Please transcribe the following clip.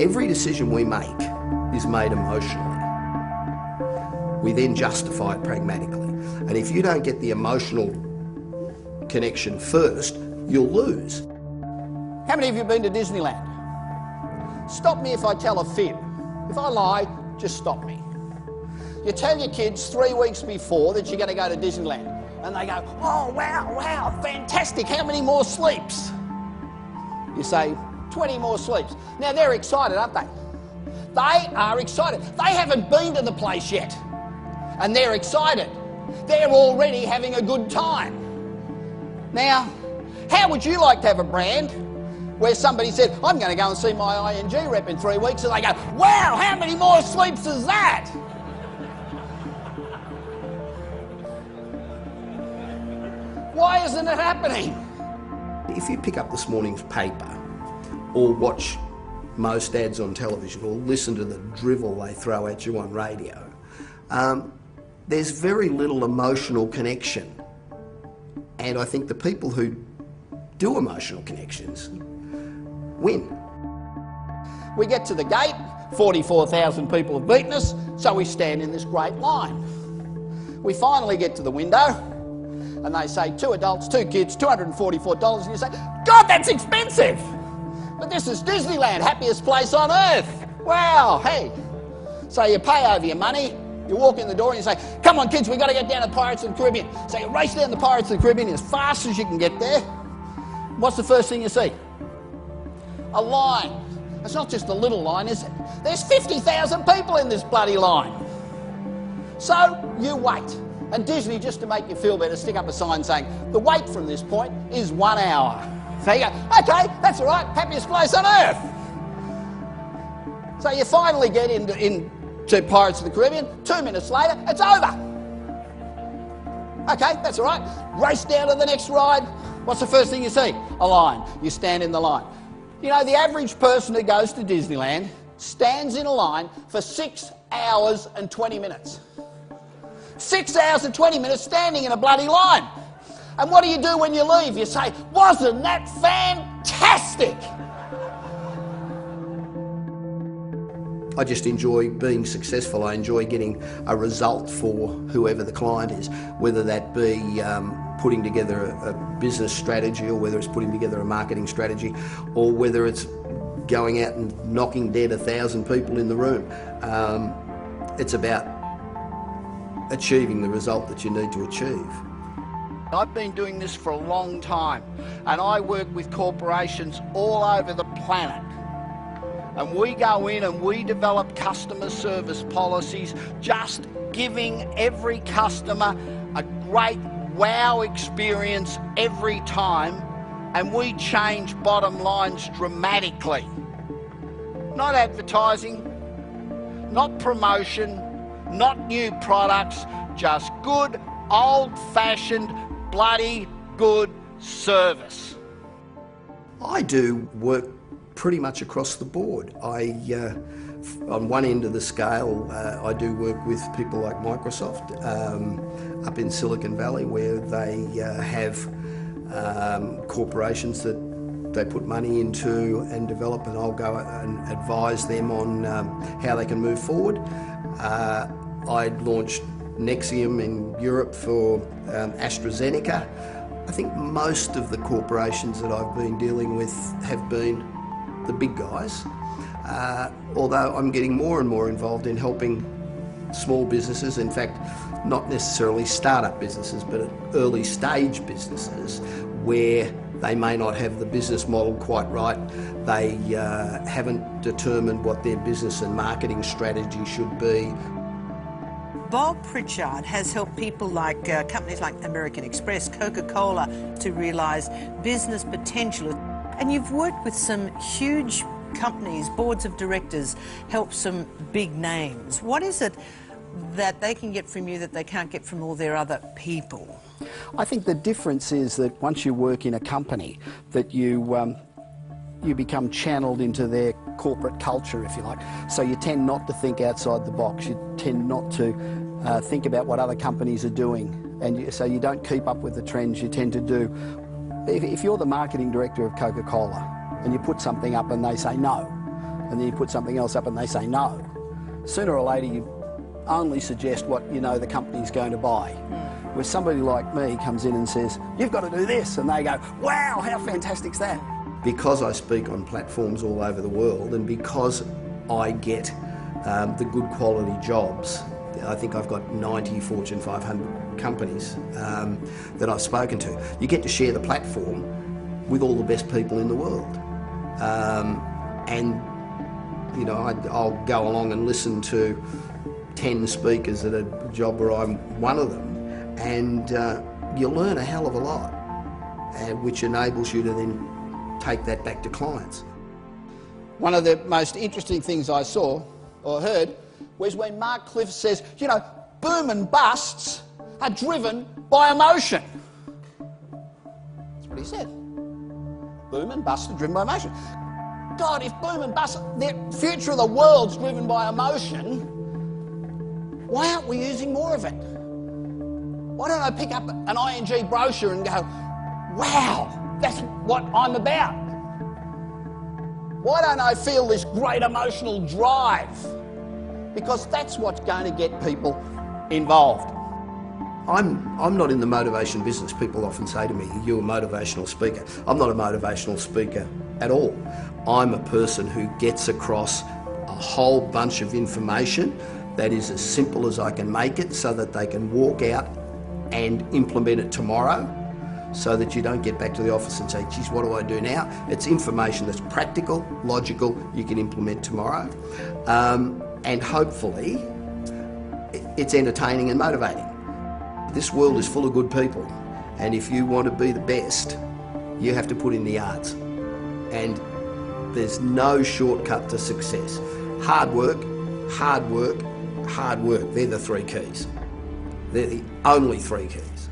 Every decision we make is made emotionally. We then justify it pragmatically. And if you don't get the emotional connection first, you'll lose. How many of you have been to Disneyland? Stop me if I tell a fib. If I lie, just stop me. You tell your kids 3 weeks before that you're going to go to Disneyland, and they go, oh, wow, fantastic, how many more sleeps? You say, 20 more sleeps. Now, they're excited, aren't they? They are excited. They haven't been to the place yet, and they're excited. They're already having a good time. Now, how would you like to have a brand where somebody said, I'm going to go and see my ING rep in 3 weeks, and they go, wow, how many more sleeps is that? Why isn't it happening? If you pick up this morning's paper or watch most ads on television or listen to the drivel they throw at you on radio, there's very little emotional connection. And I think the people who do emotional connections win. We get to the gate, 44,000 people have beaten us, so we stand in this great line. We finally get to the window, and they say 2 adults, 2 kids, $244, and you say, God, that's expensive! But this is Disneyland, happiest place on earth. Wow, hey. So you pay over your money, you walk in the door and you say, come on kids, we've got to get down to Pirates of the Caribbean. So you race down to Pirates of the Caribbean as fast as you can get there. What's the first thing you see? A line. It's not just a little line, is it? There's 50,000 people in this bloody line. So you wait. And Disney, just to make you feel better, stick up a sign saying, the wait from this point is 1 hour. So you go, okay, that's all right, happiest place on earth. So you finally get into Pirates of the Caribbean, 2 minutes later, it's over. Okay, that's all right. Race down to the next ride. What's the first thing you see? A line. You stand in the line. You know, the average person who goes to Disneyland stands in a line for 6 hours and 20 minutes. 6 hours and 20 minutes standing in a bloody line. And what do you do when you leave? You say, wasn't that fantastic? I just enjoy being successful. I enjoy getting a result for whoever the client is, whether that be putting together a business strategy, or whether it's putting together a marketing strategy, or whether it's going out and knocking dead 1,000 people in the room. It's about achieving the result that you need to achieve. I've been doing this for a long time, and I work with corporations all over the planet. And we go in and we develop customer service policies, just giving every customer a great wow experience every time, and we change bottom lines dramatically. Not advertising, not promotion, not new products, just good old-fashioned bloody good service. I do work pretty much across the board. On one end of the scale, I do work with people like Microsoft up in Silicon Valley, where they have corporations that they put money into and develop, and I'll go and advise them on how they can move forward. I launched Nexium in Europe for AstraZeneca. I think most of the corporations that I've been dealing with have been the big guys, although I'm getting more and more involved in helping small businesses, in fact not necessarily start-up businesses, but early stage businesses where they may not have the business model quite right, they haven't determined what their business and marketing strategy should be. Bob Pritchard has helped people like companies like American Express, Coca-Cola to realise business potential. And you've worked with some huge companies, boards of directors, help some big names. What is it that they can get from you that they can't get from all their other people? I think the difference is that once you work in a company, that you become channeled into their corporate culture, if you like. So you tend not to think outside the box. You tend not to think about what other companies are doing. And so you don't keep up with the trends. You tend to do... If you're the marketing director of Coca-Cola and you put something up and they say no, and then you put something else up and they say no. Sooner or later you only suggest what you know the company's going to buy. Where somebody like me comes in and says, you've got to do this, and they go, wow, how fantastic's that? Because I speak on platforms all over the world and because I get the good quality jobs, I think I've got 90 Fortune 500 companies that I've spoken to. You get to share the platform with all the best people in the world. And you know, I'll go along and listen to 10 speakers at a job where I'm one of them, and you learn a hell of a lot, which enables you to then take that back to clients. One of the most interesting things I saw or heard was when Mark Cliff says, you know, boom and busts are driven by emotion. That's what he said. Boom and busts are driven by emotion. God, if boom and bust, the future of the world's driven by emotion, why aren't we using more of it? Why don't I pick up an ING brochure and go, wow, that's what I'm about? Why don't I feel this great emotional drive? Because that's what's going to get people involved. I'm not in the motivation business. People often say to me, you're a motivational speaker. I'm not a motivational speaker at all. I'm a person who gets across a whole bunch of information that is as simple as I can make it so that they can walk out and implement it tomorrow, so that you don't get back to the office and say, geez, what do I do now? It's information that's practical, logical, you can implement tomorrow. And hopefully, it's entertaining and motivating. This world is full of good people, and if you want to be the best, you have to put in the yards. And there's no shortcut to success. Hard work, hard work, hard work. They're the three keys. They're the only three keys.